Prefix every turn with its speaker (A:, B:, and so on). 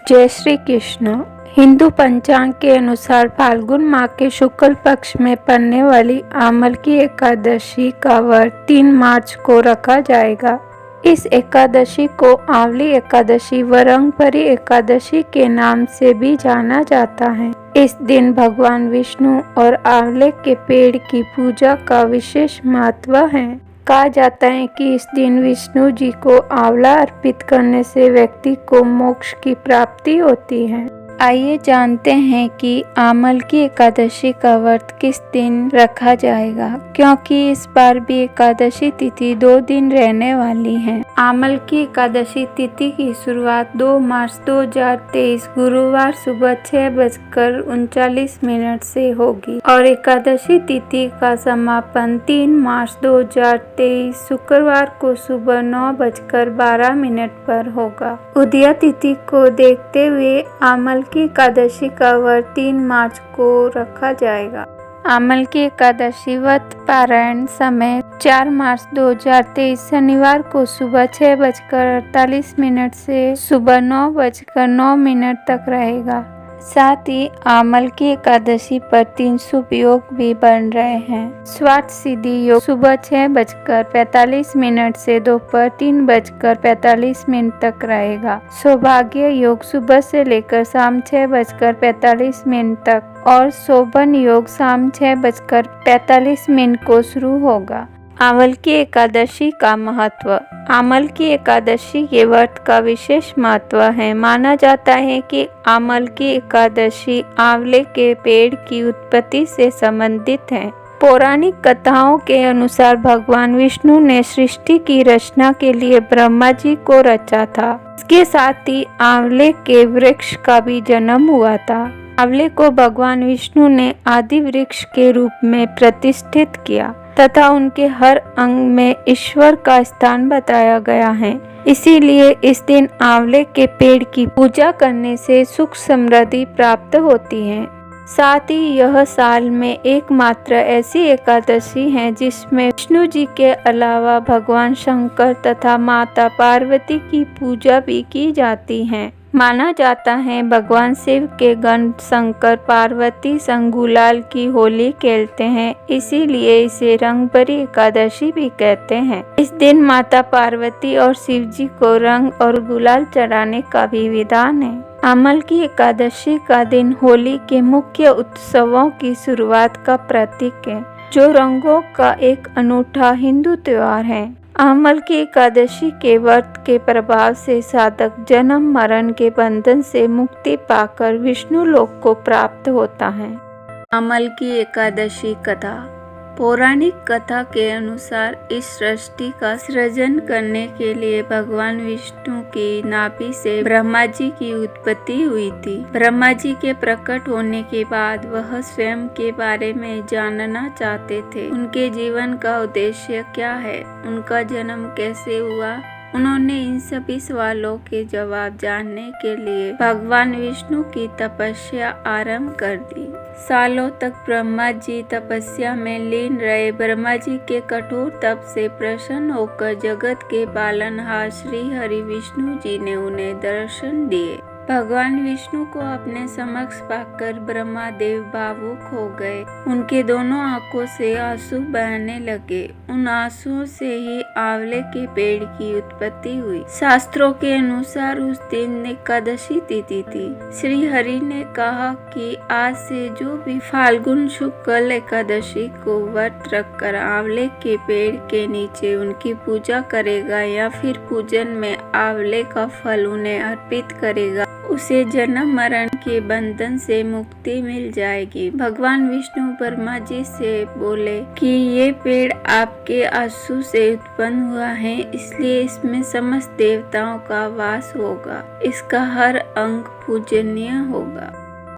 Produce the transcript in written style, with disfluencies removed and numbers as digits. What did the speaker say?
A: जय श्री कृष्ण। हिंदू पंचांग के अनुसार फाल्गुन माह के शुक्ल पक्ष में पड़ने वाली आमल की एकादशी का व्रत 3 मार्च को रखा जाएगा। इस एकादशी को आंवली एकादशी व रंगभरी एकादशी के नाम से भी जाना जाता है। इस दिन भगवान विष्णु और आंवले के पेड़ की पूजा का विशेष महत्व है। कहा जाता है कि इस दिन विष्णु जी को आंवला अर्पित करने से व्यक्ति को मोक्ष की प्राप्ति होती है। आइए जानते हैं कि आमल की एकादशी का व्रत किस दिन रखा जाएगा, क्योंकि इस बार भी एकादशी तिथि 2 दिन रहने वाली है। आमल की एकादशी तिथि की शुरुआत 2 मार्च 2023 गुरुवार सुबह 6:39 से होगी और एकादशी तिथि का समापन 3 मार्च 2023 शुक्रवार को सुबह 9:12 पर होगा। उदया तिथि को देखते हुए आमल की एकादशी का व्रत 3 मार्च को रखा जाएगा। आमल की एकादशी व्रत पारायण समय 4 मार्च 2023 शनिवार को सुबह 6:48 से सुबह 9:09 तक रहेगा। साथ ही आमल की एकादशी पर 3 शुभ योग भी बन रहे हैं। स्वार्थ सिद्धि योग सुबह 6:45 से दोपहर 3:45 तक रहेगा। सौभाग्य योग सुबह से लेकर शाम 6:45 तक और शोभन योग शाम 6:45 को शुरू होगा। आमल की एकादशी का महत्व। आमल की एकादशी के व्रत का विशेष महत्व है। माना जाता है कि आमल की एकादशी आंवले के पेड़ की उत्पत्ति से संबंधित है। पौराणिक कथाओं के अनुसार भगवान विष्णु ने सृष्टि की रचना के लिए ब्रह्मा जी को रचा था। इसके साथ ही आंवले के वृक्ष का भी जन्म हुआ था। आंवले को भगवान विष्णु ने आदि वृक्ष के रूप में प्रतिष्ठित किया तथा उनके हर अंग में ईश्वर का स्थान बताया गया है। इसीलिए इस दिन आंवले के पेड़ की पूजा करने से सुख समृद्धि प्राप्त होती है। साथ ही यह साल में एकमात्र ऐसी एकादशी है जिसमें विष्णु जी के अलावा भगवान शंकर तथा माता पार्वती की पूजा भी की जाती है। माना जाता है भगवान शिव के गण शंकर पार्वती संग गुलाल की होली खेलते हैं, इसीलिए इसे रंगभरी एकादशी भी कहते हैं। इस दिन माता पार्वती और शिव जी को रंग और गुलाल चढ़ाने का भी विधान है। आमल की एकादशी का दिन होली के मुख्य उत्सवों की शुरुआत का प्रतीक है, जो रंगों का एक अनूठा हिंदू त्योहार है। आमल की एकादशी के व्रत के प्रभाव से साधक जन्म मरण के बंधन से मुक्ति पाकर विष्णु लोक को प्राप्त होता है। आमल की एकादशी कथा। पौराणिक कथा के अनुसार इस सृष्टि का सृजन करने के लिए भगवान विष्णु की नाभि से ब्रह्मा जी की उत्पत्ति हुई थी। ब्रह्मा जी के प्रकट होने के बाद वह स्वयं के बारे में जानना चाहते थे। उनके जीवन का उद्देश्य क्या है, उनका जन्म कैसे हुआ। उन्होंने इन सभी सवालों के जवाब जानने के लिए भगवान विष्णु की तपस्या आरंभ कर दी। सालों तक ब्रह्मा जी तपस्या में लीन रहे। ब्रह्मा जी के कठोर तप से प्रसन्न होकर जगत के पालनहार श्री हरि विष्णु जी ने उन्हें दर्शन दिए। भगवान विष्णु को अपने समक्ष पाकर ब्रह्मा देव भावुक हो गए। उनके दोनों आंखों से आंसू बहने लगे। उन आंसुओं से ही आंवले के पेड़ की उत्पत्ति हुई। शास्त्रों के अनुसार उस दिन एकादशी तिथि थी। श्री हरि ने कहा कि आज से जो भी फाल्गुन शुक्ल एकादशी को व्रत रखकर आंवले के पेड़ के नीचे उनकी पूजा करेगा या फिर पूजन में आंवले का फल उन्हें अर्पित करेगा, उसे जन्म मरण के बंधन से मुक्ति मिल जाएगी। भगवान विष्णु ब्रह्मा जी से बोले कि ये पेड़ आपके आंसू से उत्पन्न हुआ है, इसलिए इसमें समस्त देवताओं का वास होगा। इसका हर अंग पूजनीय होगा।